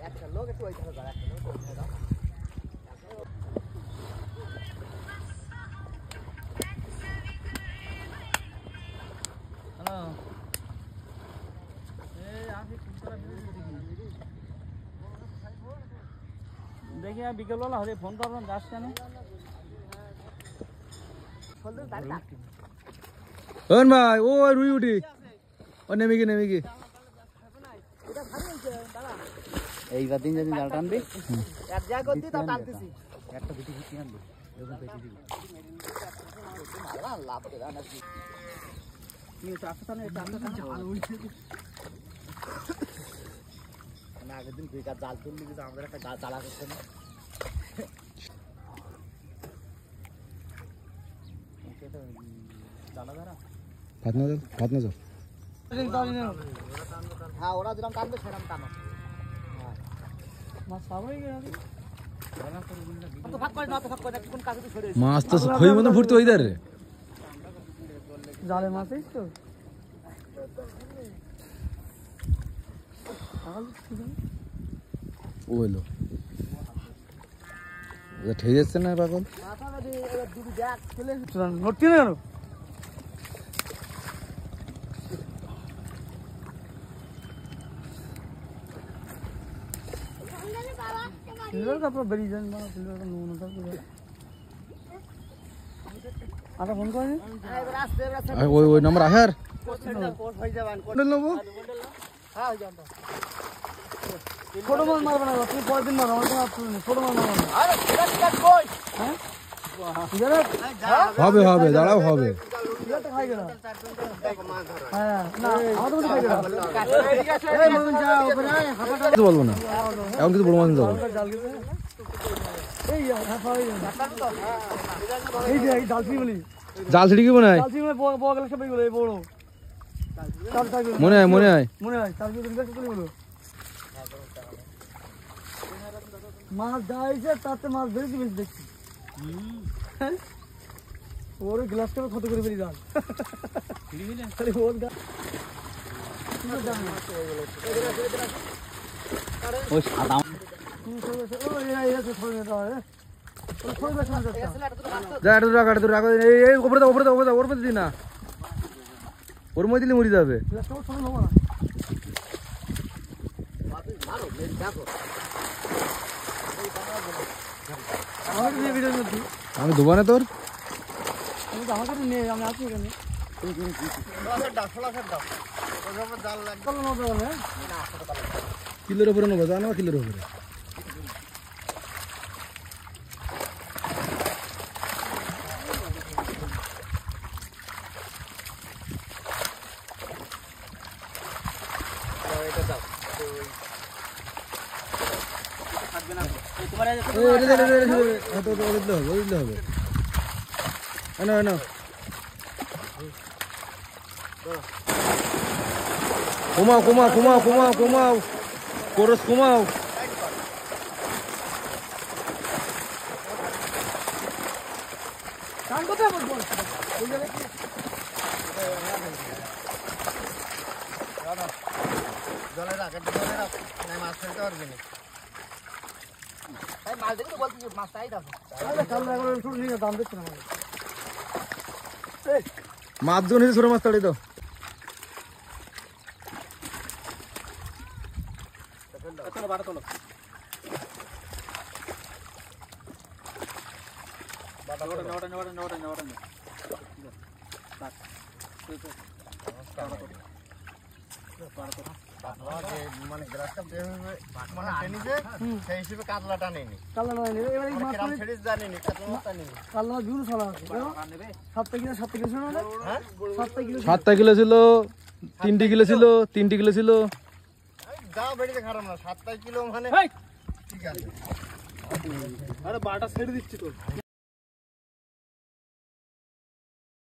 একটা লোক একটু ওইখানে দাঁড়া, একটা লোক ওইখানে দাঁড়া। দেখি বিকেলবেলা হলে ফোন করলাম, যাস কেন? ভাই ও রুই উঠি ও নেমে গিয়ে এইবার দিন যদি জাল টানবি এক জায়গা করতে তা টানতেছি। একটা দুটি ঘুরতে আনবি, এরকম পেটে দিবি। লাভ করে আনা কি আগের দিন বেকার জাল তুললি, কিন্তু আমাদের একটা জ্বালা করছে না। ভাত না যাও হ্যাঁ, ওরা যেরকম টানবে সেরকম টানো। মাছ তো খই মতো ফুটতে ওই ধারে জালে মাছ তো ও এলো ঠেয়ে যাচ্ছে না পাগল। নড়তি না কেন? বেরিয়ে যান ফোন করে ওই নাম্বার আসার ছোট মাছ মারবে না, তুমি পরের দিন মারো, আমার কোনো আপত্তি নেই। ছোট মাছ মারবে হবে হবে দাঁড়াও হবে বলবো না এখন কিছু বড় মাছ যাবো জাল ছিড়ি কি মনে হয় মনে হয় মাছ যাইছে তাতে মাছ বেশি বেশি দেখছি। ওর গ্লাসটা ক্ষত করে ফেলি জাল ওর মধ্যে দিলে মরি যাবে। আমি দেবো না তোর আমাকে নিয়ে আমি আছি এখানে কিলোর উপরে নেবো জানো কিলোর উপরে হবে কমাও কোরস কমাও জলে রাখ, মাছ ফেলতে পারবি না। মাছ দেখি বলছি মাছ টাইট আছে। দাম দেখছি না মাছ যখন হয়েছে ছোট মাছ তাড়ি দাও। মানে গ্লাসটা সেই হিসেবে কাতলাটা নেয়নি, জানিনি কাতলা জুল ফলা আছে 7 কিলো ছিল 3 কিলো ছিল 3 কিলো ছিল যা বেড়েছে খারাপ না 7 কিলো মানে ঠিক আছে। আরে 12টা ছেড়ে দিচ্ছি তো।